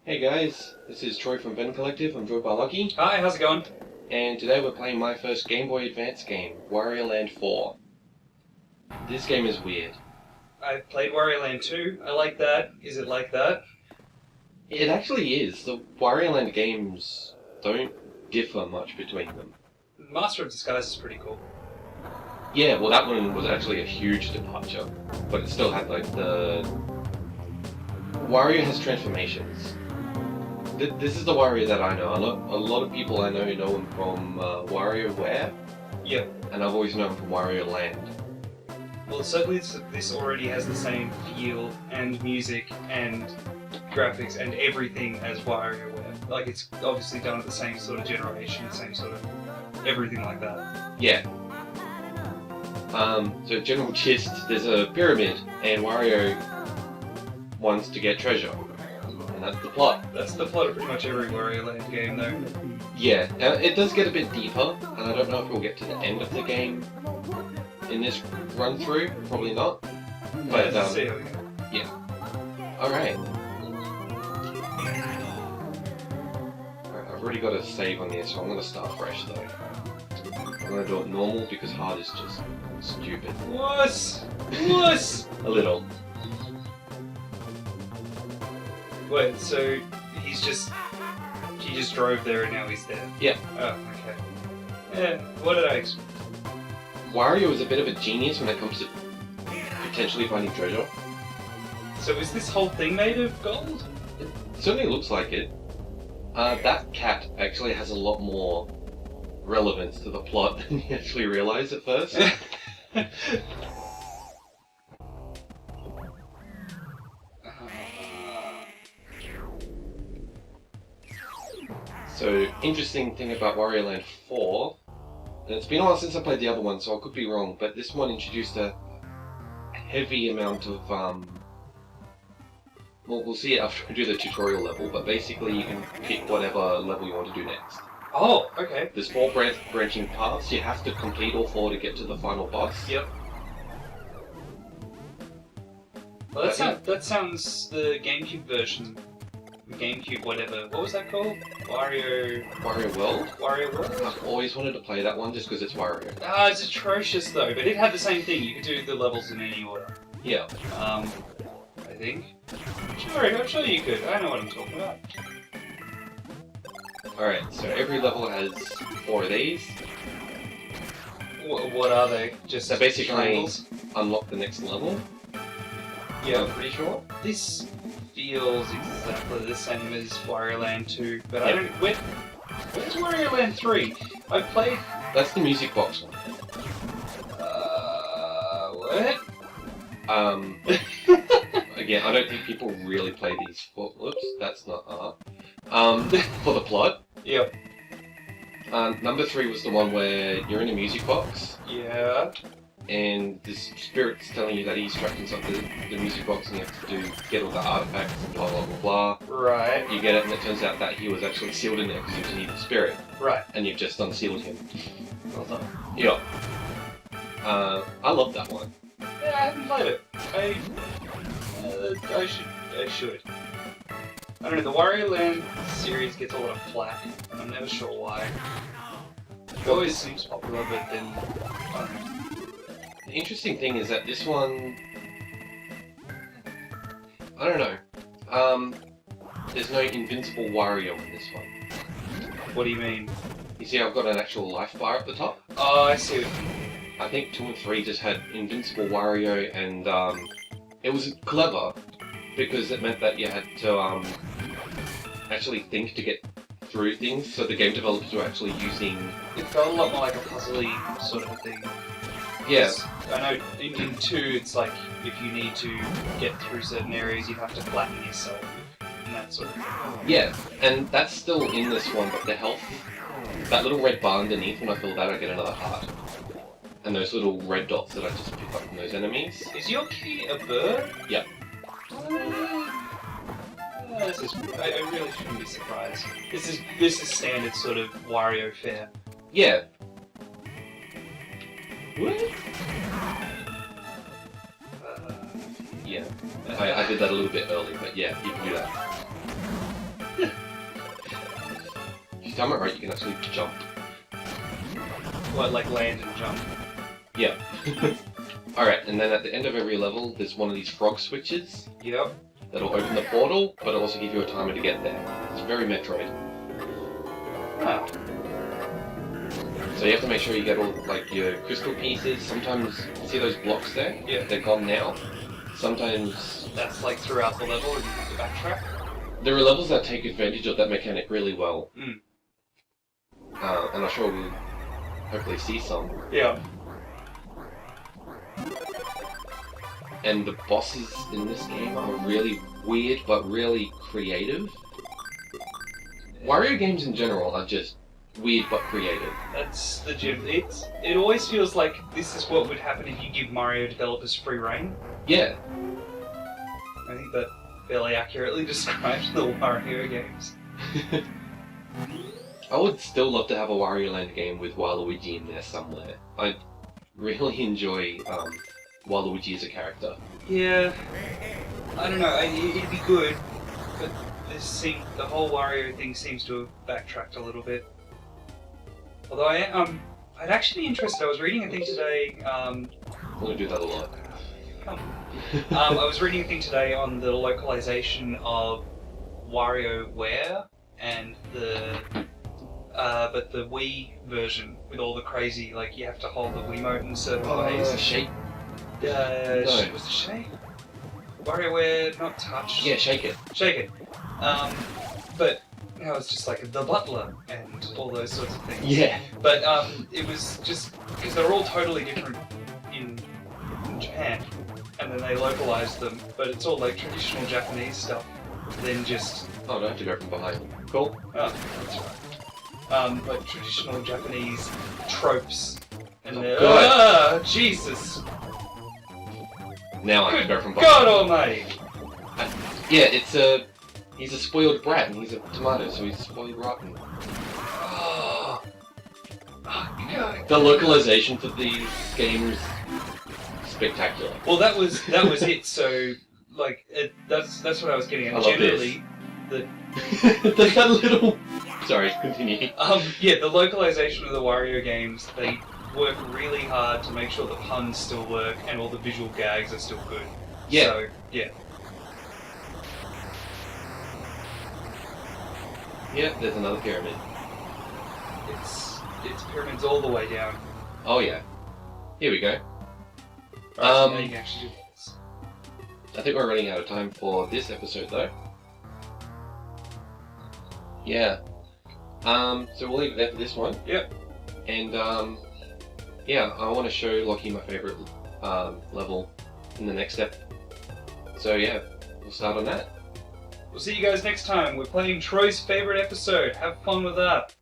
Hey guys, this is Troy from Venn Collective. I'm joined by Lucky. Hi, how's it going? And today we're playing my first Game Boy Advance game, Wario Land 4. This game is weird. I played Wario Land 2. I like that. Is it like that? It actually is. The Wario Land games don't differ much between them. Master of Disguise is pretty cool. Yeah, well that one was actually a huge departure, but it still had like the... Wario has transformations. This is the Wario that I know. A lot of people I know him from WarioWare. Yep. And I've always known him from Wario Land. Well, certainly this already has the same feel and music and graphics and everything as WarioWare. Like, it's obviously done at the same sort of generation, the same sort of everything like that. Yeah. So general gist, there's a pyramid, and Wario wants to get treasure. And that's the plot. That's the plot of pretty much every Wario Land game, though. Yeah, it does get a bit deeper, and I don't know if we'll get to the end of the game in this run through. Probably not. But Let's see how we go. yeah. Alright. I've already got a save on this, so I'm gonna start fresh though. I'm gonna do it normal because hard is just stupid. Wuss! Wuss! A little. Wait, so he just drove there and now he's there? Yeah. Oh, okay. Yeah, what did I expect? Wario is a bit of a genius when it comes to potentially finding treasure. So is this whole thing made of gold? It certainly looks like it. That cat actually has a lot more relevance to the plot than you actually realise at first. So, interesting thing about Wario Land 4, and it's been a while since I played the other one, so I could be wrong, but this one introduced a heavy amount of, well, we'll see it after I do the tutorial level, but basically you can pick whatever level you want to do next. Oh, okay. There's 4 branching paths, you have to complete all 4 to get to the final boss. Yep. Well, that sounds the GameCube version. GameCube whatever. What was that called? Wario World? Wario World? I've always wanted to play that one just because it's Wario. Ah, it's atrocious though, but it had the same thing. You could do the levels in any order. Yeah. I think. Sure, I'm sure you could. I know what I'm talking about. Alright, so every level has 4 of these. What are they? Just So basically, triangles? unlock the next level. Yeah. I'm pretty sure. This feels exactly the same as Wario Land 2, but I Yep. don't... Where's Wario Land 3? I played... That's the music box one. What? Again, I don't think people really play these for... Whoops, that's not art. For the plot. Yep. Number 3 was the one where you're in a music box, Yeah. and this spirit's telling you that he's trapped inside the music box and you have to get all the artifacts and blah blah blah blah. Right. You get it and it turns out that he was actually sealed in there because he was the spirit. Right. And you've just unsealed him. Well done. Yeah. I love that one. Yeah, I haven't played it. I should. I don't know, the Wario Land series gets a lot of flack, and I'm never sure why. It always seems popular, but then, I don't know. The interesting thing is that this one... I don't know. There's no invincible Wario in this one. What do you mean? You see I've got an actual life bar at the top? Oh, I see what you mean. I think 2 and 3 just had invincible Wario, and it was clever because it meant that you had to actually think to get through things, so the game developers were actually using... It felt a lot more like a puzzly sort of a thing. Yeah. I know in 2 it's like, if you need to get through certain areas you have to flatten yourself, and that sort of thing. Yeah, and that's still in this one, but the health... That little red bar underneath, when I fill that I get another heart. And those little red dots that I just pick up from those enemies. Is your key a bird? Yep. I really shouldn't be surprised. This is standard sort of Wario fare. Yeah. What? Yeah. I did that a little bit early, but yeah, you can do that. If you time it right, you can actually jump. What, like land and jump? Yeah. Alright, and then at the end of every level, there's one of these frog switches Yep. that'll open the portal, but it'll also give you a timer to get there. It's very Metroid. Ah. So you have to make sure you get all like your crystal pieces. Sometimes, see those blocks there? Yeah. They're gone now. Sometimes That's like throughout the level and you have to backtrack? there are levels that take advantage of that mechanic really well. Mm. And I'm sure we'll hopefully see some. Yeah. And the bosses in this game are really weird, but really creative. Wario games in general are just weird but creative. That's the gym. It always feels like this is what would happen if you give Mario developers free reign. Yeah. I think that fairly accurately describes the Wario games. I would still love to have a Wario Land game with Waluigi in there somewhere. I really enjoy Waluigi as a character. Yeah, I don't know. It'd be good, but the whole Wario thing seems to have backtracked a little bit. Although I'd actually be interested. I was reading a thing today. I'm gonna do that a lot. I was reading a thing today on the localization of WarioWare and but the Wii version with all the crazy, like you have to hold the Wiimote in certain ways. Shake. No. Was it shake? WarioWare, not touch. Yeah, shake it. Shake it. But now it's just like the butler and all those sorts of things. Yeah. But it was just because they're all totally different in Japan, and then they localized them. But it's all like traditional Japanese stuff. Then just Oh, I have to go from behind. Cool. oh, that's right. Like traditional Japanese tropes. And they're Jesus! Now I have to go from behind. God Almighty! Yeah, he's a spoiled brat and he's a tomato, so he's spoiled rotten. Oh, God. The localization for these games spectacular. Well, that was it. So, like, that's what I was getting at. I love Generally, There's that little. Sorry, continue. yeah, the localization of the Wario games, they work really hard to make sure the puns still work and all the visual gags are still good. Yeah. So, yeah. Yeah, there's another pyramid. It's pyramids all the way down. Oh yeah. Here we go. Right, so now you can actually do this. I think we're running out of time for this episode though. Yeah. So we'll leave it there for this one. Yep. And yeah, I want to show Lockie my favorite level in the next step. So yeah, we'll start on that. We'll see you guys next time. We're playing Troy's favorite episode. Have fun with that.